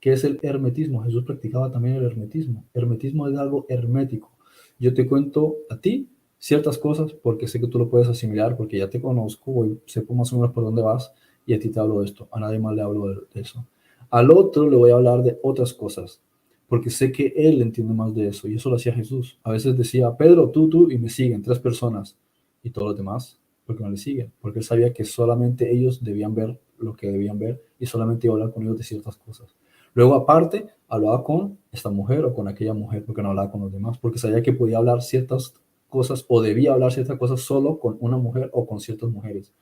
¿Qué es el hermetismo? Jesús practicaba también el hermetismo. Hermetismo es algo hermético. Yo te cuento a ti ciertas cosas porque sé que tú lo puedes asimilar, porque ya te conozco y sé más o menos por dónde vas y a ti te hablo de esto. A nadie más le hablo de eso. Al otro le voy a hablar de otras cosas porque sé que él entiende más de eso y eso lo hacía Jesús. A veces decía, Pedro, tú y me siguen 3 personas y todos los demás porque no le siguen, porque él sabía que solamente ellos debían ver lo que debían ver y solamente iba a hablar con ellos de ciertas cosas. Luego, aparte, hablaba con esta mujer o con aquella mujer porque no hablaba con los demás, porque sabía que podía hablar ciertas cosas o debía hablar ciertas cosas solo con una mujer o con ciertas mujeres.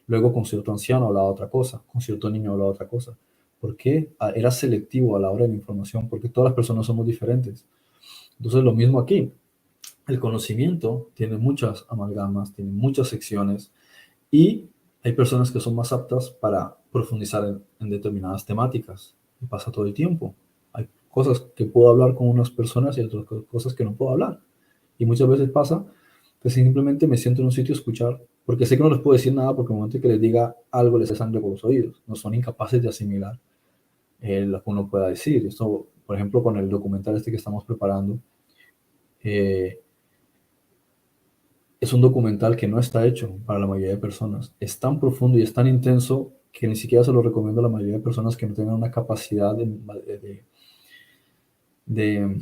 Luego, con cierto anciano hablaba otra cosa, con cierto niño hablaba otra cosa. ¿Por qué? Era selectivo a la hora de la información, porque todas las personas somos diferentes. Entonces, lo mismo aquí. El conocimiento tiene muchas amalgamas, tiene muchas secciones y hay personas que son más aptas para profundizar en determinadas temáticas. y pasa todo el tiempo. Hay cosas que puedo hablar con unas personas y otras cosas que no puedo hablar. Y muchas veces pasa que simplemente me siento en un sitio a escuchar, porque sé que no les puedo decir nada, porque en el momento que les diga algo les hace sangre por los oídos. No son incapaces de asimilar lo que uno pueda decir. Esto, por ejemplo, con el documental este que estamos preparando, eh, es un documental que no está hecho para la mayoría de personas. Es tan profundo y es tan intenso que ni siquiera se lo recomiendo a la mayoría de personas que no tengan una capacidad de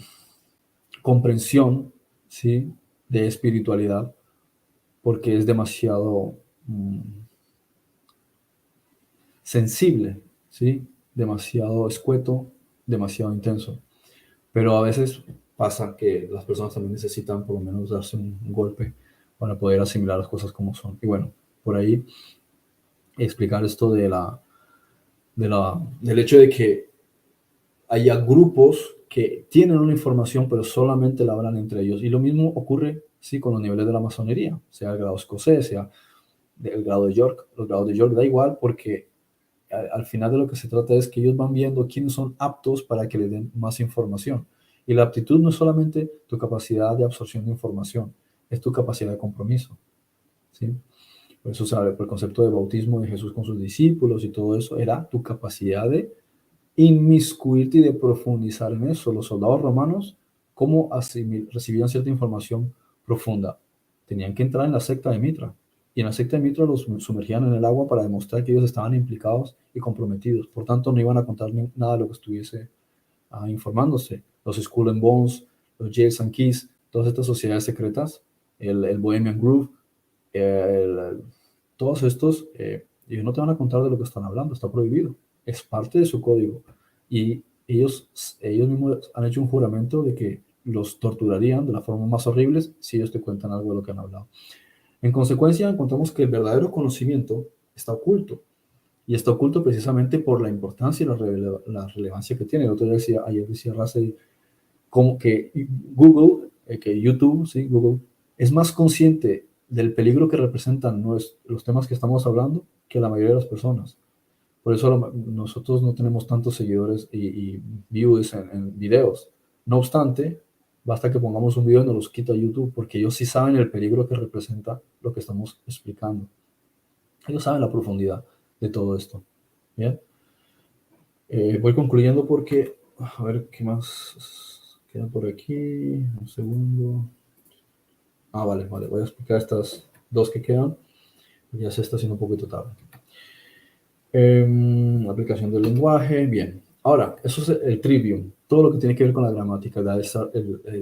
comprensión, ¿sí? De espiritualidad, porque es demasiado sensible, ¿sí? Demasiado escueto, demasiado intenso. Pero a veces pasa que las personas también necesitan por lo menos darse un golpe para poder asimilar las cosas como son. Y bueno, por ahí explicar esto del hecho de que haya grupos que tienen una información pero solamente la hablan entre ellos. Y lo mismo ocurre, sí, con los niveles de la masonería, sea el grado escocés, sea el grado de York. Los grados de York da igual porque al final de lo que se trata es que ellos van viendo quiénes son aptos para que les den más información. Y la aptitud no es solamente tu capacidad de absorción de información, es tu capacidad de compromiso, ¿sí? Por eso, sabe, por el concepto de bautismo de Jesús con sus discípulos y todo eso, era tu capacidad de inmiscuirte y de profundizar en eso. Los soldados romanos, ¿cómo recibían cierta información profunda? Tenían que entrar en la secta de Mitra. Y en la secta de Mitra los sumergían en el agua para demostrar que ellos estaban implicados y comprometidos. Por tanto, no iban a contar nada de lo que estuviese informándose. Los Skull and Bones, los Jails and Keys, todas estas sociedades secretas, el Bohemian Groove, todos estos, ellos no te van a contar de lo que están hablando, está prohibido. Es parte de su código. Y ellos mismos han hecho un juramento de que los torturarían de la forma más horribles si ellos te cuentan algo de lo que han hablado. En consecuencia, encontramos que el verdadero conocimiento está oculto. Y está oculto precisamente por la importancia y la relevancia que tiene. El otro día ayer decía Russell, como que Google, que YouTube, sí, Google, es más consciente del peligro que representan los temas que estamos hablando que la mayoría de las personas. Por eso nosotros no tenemos tantos seguidores y views en videos. No obstante, basta que pongamos un video y nos los quita YouTube, porque ellos sí saben el peligro que representa lo que estamos explicando. Ellos saben la profundidad de todo esto. ¿Bien? Voy concluyendo porque, a ver, ¿qué más queda por aquí? Un segundo. Vale, voy a explicar estas dos que quedan. Ya se está haciendo un poquito tarde. Aplicación del lenguaje, bien. Ahora, eso es el trivium, todo lo que tiene que ver con la gramática, la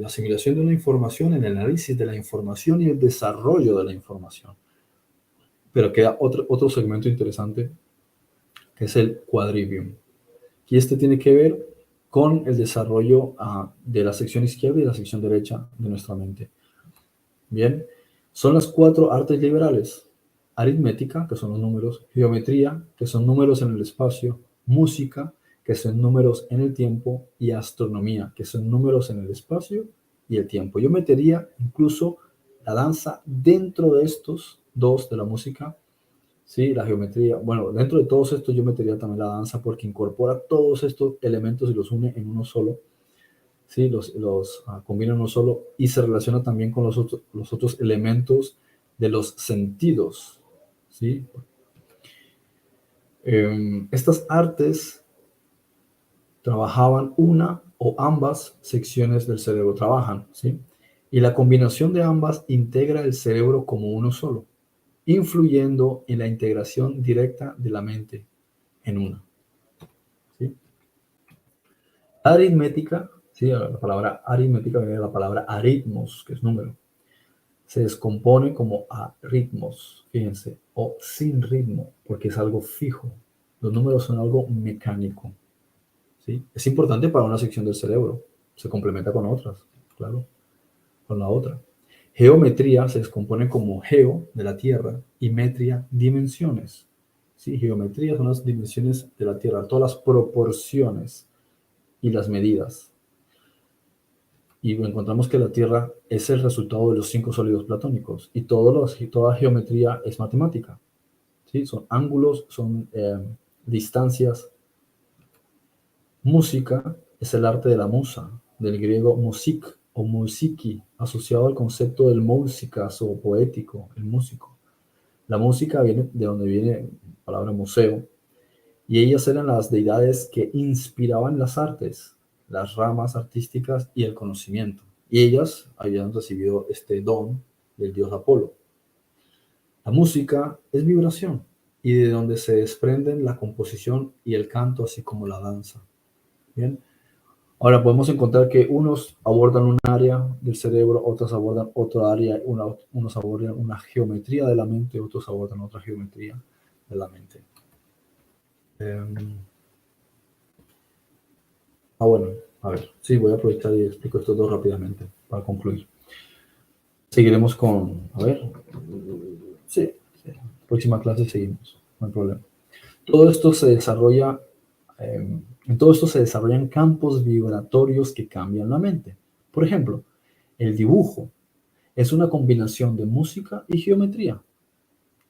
asimilación de una información, el análisis de la información y el desarrollo de la información. Pero queda otro segmento interesante, que es el quadrivium. Y este tiene que ver con el desarrollo de la sección izquierda y la sección derecha de nuestra mente. Bien, son las 4 artes liberales: aritmética, que son los números; geometría, que son números en el espacio; música, que son números en el tiempo; y astronomía, que son números en el espacio y el tiempo. Yo metería incluso la danza dentro de estos dos, de la música, sí, la geometría. Bueno, dentro de todos estos yo metería también la danza, porque incorpora todos estos elementos y los une en uno solo. Sí, los combina en uno solo y se relaciona también con los otros elementos de los sentidos. ¿Sí? Estas artes trabajaban una o ambas secciones del cerebro, trabajan, ¿sí? Y la combinación de ambas integra el cerebro como uno solo, influyendo en la integración directa de la mente en una. ¿Sí? Aritmética, ¿sí? La palabra aritmética viene de la palabra aritmos, que es número. Se descompone como a ritmos, fíjense, o sin ritmo, porque es algo fijo. Los números son algo mecánico, ¿sí? Es importante para una sección del cerebro, se complementa con otras, claro, con la otra. Geometría se descompone como geo, de la Tierra, y metría, dimensiones. ¿Sí? Geometría son las dimensiones de la Tierra, todas las proporciones y las medidas. Y encontramos que la Tierra es el resultado de los 5 sólidos platónicos, y toda geometría es matemática. ¿Sí? Son ángulos, son distancias, Música es el arte de la musa, del griego musik o musiki, asociado al concepto del músicas o poético, el músico. La música viene de donde viene la palabra museo, y ellas eran las deidades que inspiraban las artes, las ramas artísticas y el conocimiento. Y ellas habían recibido este don del dios Apolo. La música es vibración y de donde se desprenden la composición y el canto, así como la danza. Bien. Ahora podemos encontrar que unos abordan un área del cerebro, otros abordan otra área, unos abordan una geometría de la mente, otros abordan otra geometría de la mente. Eh, bueno, a ver, sí, voy a aprovechar y explico esto dos rápidamente para concluir. Seguiremos con, a ver, sí, sí, próxima clase seguimos, no hay problema. Todo esto se desarrolla, en todo esto se desarrollan campos vibratorios que cambian la mente. Por ejemplo, el dibujo es una combinación de música y geometría.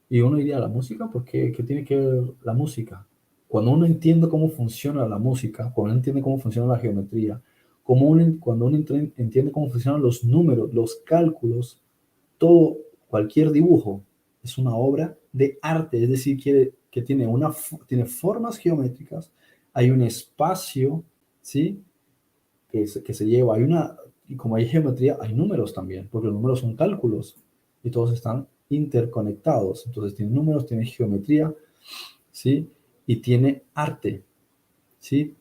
Y uno diría, ¿la música? ¿Por qué? ¿Qué tiene que ver la música? Cuando uno entiende cómo funciona la música, cuando uno entiende cómo funciona la geometría, cuando uno entiende cómo funcionan los números, los cálculos, todo, cualquier dibujo es una obra de arte, es decir, que tiene formas geométricas, hay un espacio, ¿sí? Que se lleva, y como hay geometría, hay números también, porque los números son cálculos y todos están interconectados. Entonces tiene números, tiene geometría, ¿sí? Y tiene arte, ¿sí?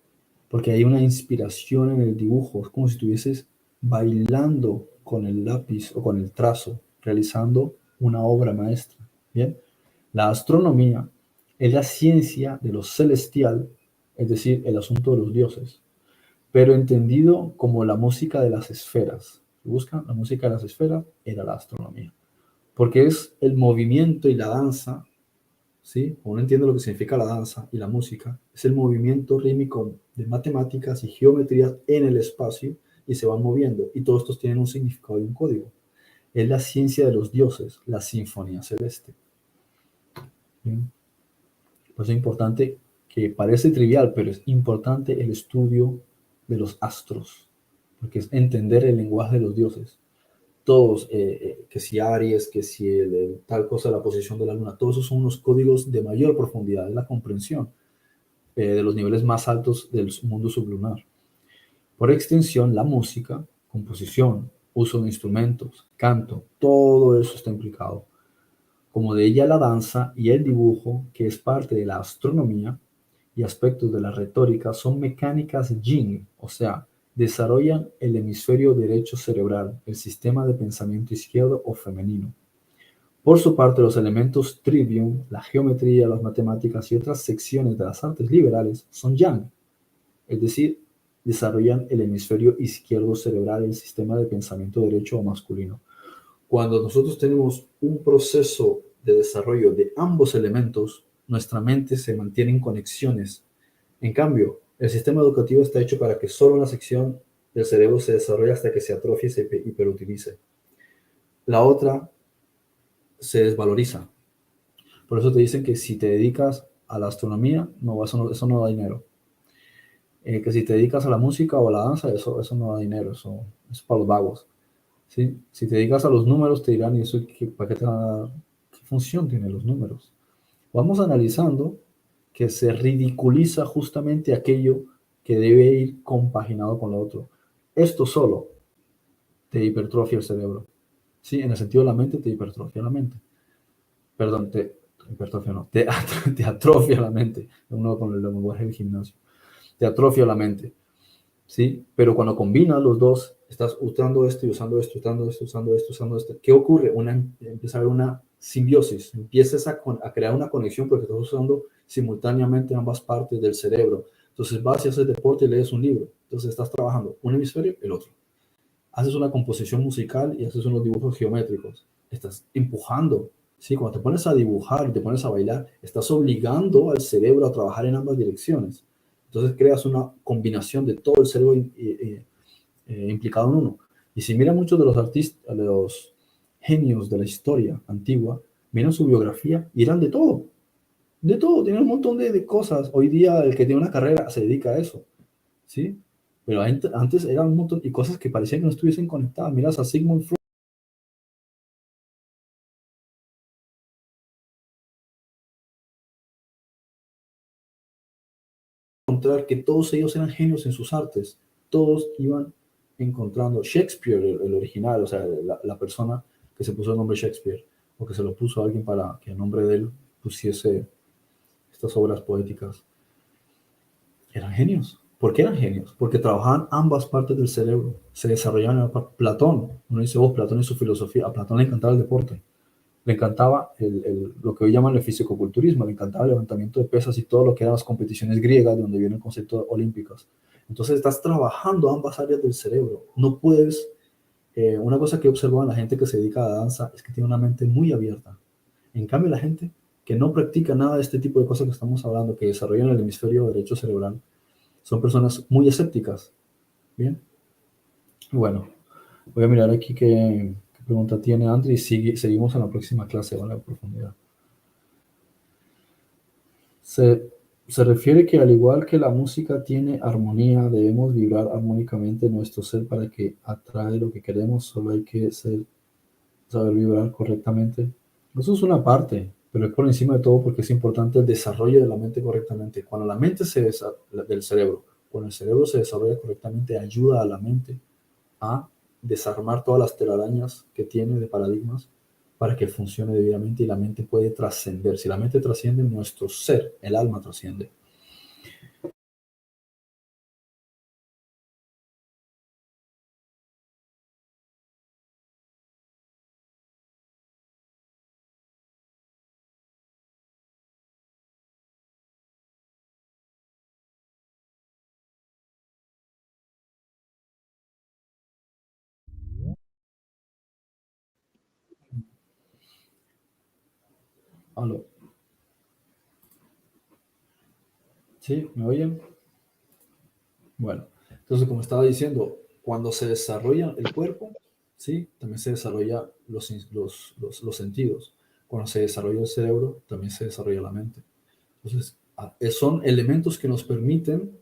Porque hay una inspiración en el dibujo, es como si estuvieses bailando con el lápiz o con el trazo, realizando una obra maestra, ¿bien? La astronomía es la ciencia de lo celestial, es decir, el asunto de los dioses, pero entendido como la música de las esferas. Si buscan la música de las esferas, era la astronomía, porque es el movimiento y la danza, ¿sí? Uno entiende lo que significa la danza y la música, es el movimiento rítmico de matemáticas y geometrías en el espacio y se van moviendo, y todos estos tienen un significado y un código. Es la ciencia de los dioses, la sinfonía celeste. ¿Bien? Pues es importante, que parece trivial, pero es importante el estudio de los astros, porque es entender el lenguaje de los dioses. Todos, que si Aries, que si tal cosa, la posición de la luna, todos esos son unos códigos de mayor profundidad, es la comprensión de los niveles más altos del mundo sublunar. Por extensión, la música, composición, uso de instrumentos, canto, todo eso está implicado. Como de ella la danza y el dibujo, que es parte de la astronomía, y aspectos de la retórica son mecánicas yin, o sea, desarrollan el hemisferio derecho cerebral, el sistema de pensamiento izquierdo o femenino. Por su parte, los elementos trivium, la geometría, las matemáticas y otras secciones de las artes liberales son yang, es decir, desarrollan el hemisferio izquierdo cerebral, el sistema de pensamiento derecho o masculino. Cuando nosotros tenemos un proceso de desarrollo de ambos elementos, nuestra mente se mantiene en conexiones. En cambio, el sistema educativo está hecho para que solo una sección del cerebro se desarrolle hasta que se atrofie y se hiperutilice. La otra se desvaloriza. Por eso te dicen que si te dedicas a la astronomía, no, eso no da dinero. Que si te dedicas a la música o a la danza, eso no da dinero, eso es para los vagos. ¿Sí? Si te dedicas a los números, te dirán, ¿y eso para qué te van a dar? ¿Qué función tienen los números? Vamos analizando que se ridiculiza justamente aquello que debe ir compaginado con lo otro. Esto solo te hipertrofia el cerebro. Sí, en el sentido de la mente, te hipertrofia la mente. Perdón, hipertrofia no, te atrofia la mente. Uno con el lenguaje del gimnasio. Te atrofia la mente. ¿Sí? Pero cuando combinas los dos, estás usando esto y usando esto, usando esto, usando esto, usando esto. ¿Qué ocurre? Empieza a haber una simbiosis, empiezas a crear una conexión porque estás usando simultáneamente ambas partes del cerebro. Entonces vas y haces deporte y lees un libro. Entonces estás trabajando un hemisferio, el otro. Haces una composición musical y haces unos dibujos geométricos. Estás empujando. ¿Sí? Cuando te pones a dibujar y te pones a bailar, estás obligando al cerebro a trabajar en ambas direcciones. Entonces creas una combinación de todo el cerebro implicado en uno. Y si miran muchos de los artistas, de los genios de la historia antigua, miran su biografía y eran de todo, tienen un montón de cosas. Hoy día el que tiene una carrera se dedica a eso. ¿sí? Pero antes eran un montón y cosas que parecían que no estuviesen conectadas. Miras a Sigmund Freud, encontrar que todos ellos eran genios en sus artes, todos iban encontrando Shakespeare, el original, o sea, la persona que se puso el nombre Shakespeare, o que se lo puso a alguien para que el nombre de él pusiese estas obras poéticas, eran genios. ¿Por qué eran genios? Porque trabajaban ambas partes del cerebro, se desarrollaban en Platón. Uno dice, vos, Platón y su filosofía, a Platón le encantaba el deporte, le encantaba lo que hoy llaman el fisicoculturismo, le encantaba el levantamiento de pesas y todo lo que eran las competiciones griegas, de donde viene el concepto de olímpicas. Entonces estás trabajando ambas áreas del cerebro. No puedes, una cosa que he observado en la gente que se dedica a la danza es que tiene una mente muy abierta. En cambio, la gente que no practica nada de este tipo de cosas que estamos hablando, que desarrollan el hemisferio derecho cerebral, son personas muy escépticas. Bien, bueno, voy a mirar aquí qué pregunta tiene Andri y seguimos en la próxima clase, ¿vale? A profundidad. Se, se refiere que al igual que la música tiene armonía, debemos vibrar armónicamente nuestro ser para que atrae lo que queremos, solo hay que saber vibrar correctamente. Eso es una parte, pero es por encima de todo porque es importante el desarrollo de la mente correctamente. Cuando la mente del cerebro, cuando el cerebro se desarrolla correctamente, ayuda a la mente a desarmar todas las telarañas que tiene de paradigmas para que funcione debidamente y la mente puede trascender. Si la mente trasciende, nuestro ser, el alma trasciende. ¿Aló? ¿Sí? ¿Me oyen? Bueno, entonces como estaba diciendo, cuando se desarrolla el cuerpo, ¿sí? También se desarrolla los sentidos. Cuando se desarrolla el cerebro, también se desarrolla la mente. Entonces, son elementos que nos permiten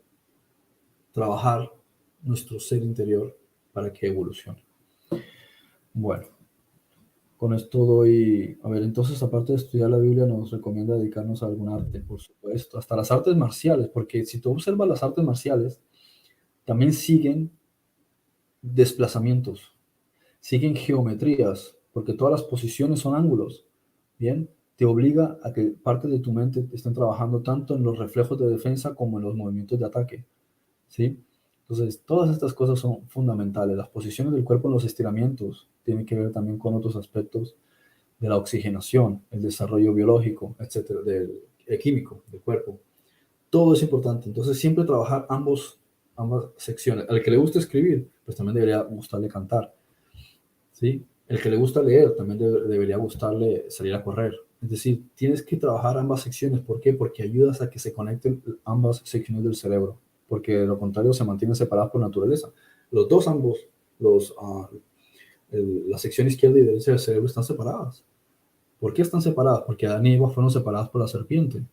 trabajar nuestro ser interior para que evolucione. Bueno, con esto doy, a ver, entonces aparte de estudiar la Biblia, nos recomienda dedicarnos a algún arte, por supuesto, hasta las artes marciales, porque si tú observas las artes marciales, también siguen desplazamientos, siguen geometrías, porque todas las posiciones son ángulos, ¿bien? Te obliga a que parte de tu mente estén trabajando tanto en los reflejos de defensa como en los movimientos de ataque, ¿sí? Entonces, todas estas cosas son fundamentales. Las posiciones del cuerpo en los estiramientos tienen que ver también con otros aspectos de la oxigenación, el desarrollo biológico, etcétera, químico del cuerpo. Todo es importante. Entonces, siempre trabajar ambas secciones. Al que le gusta escribir, pues también debería gustarle cantar, ¿sí? El que le gusta leer, también debería gustarle salir a correr. Es decir, tienes que trabajar ambas secciones. ¿Por qué? Porque ayudas a que se conecten ambas secciones del cerebro. Porque de lo contrario se mantienen separadas por naturaleza. Los dos, ambos, los, uh, la sección izquierda y derecha del cerebro están separadas. ¿Por qué están separadas? Porque Adán y Eva fueron separadas por la serpiente.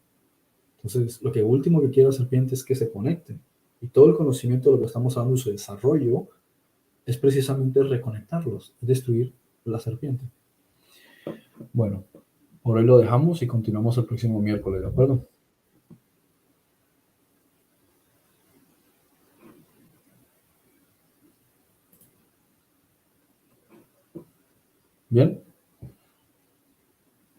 Entonces, lo que último que quiere la serpiente es que se conecten. Y todo el conocimiento de lo que estamos hablando, su desarrollo, es precisamente reconectarlos, es destruir la serpiente. Bueno, por hoy lo dejamos y continuamos el próximo miércoles, ¿de acuerdo? Bien.